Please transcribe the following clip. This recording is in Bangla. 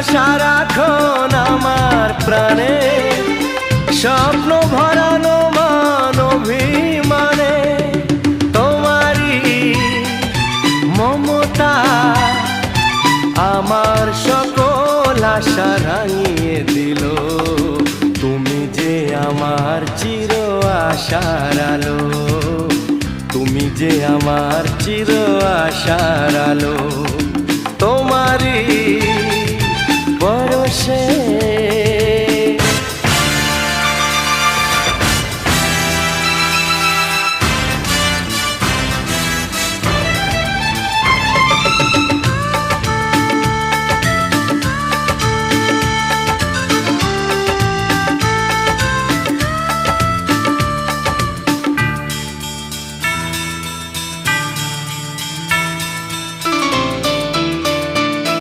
সারাক্ষণ আমার প্রাণে, স্বপ্ন ভরানো মান অভিমানে। তোমারই মমতা আমার সকল আশা রাঙিয়ে দিল। তুমি যে আমার চির আশার আলো, তুমি যে আমার চির আশার আলো।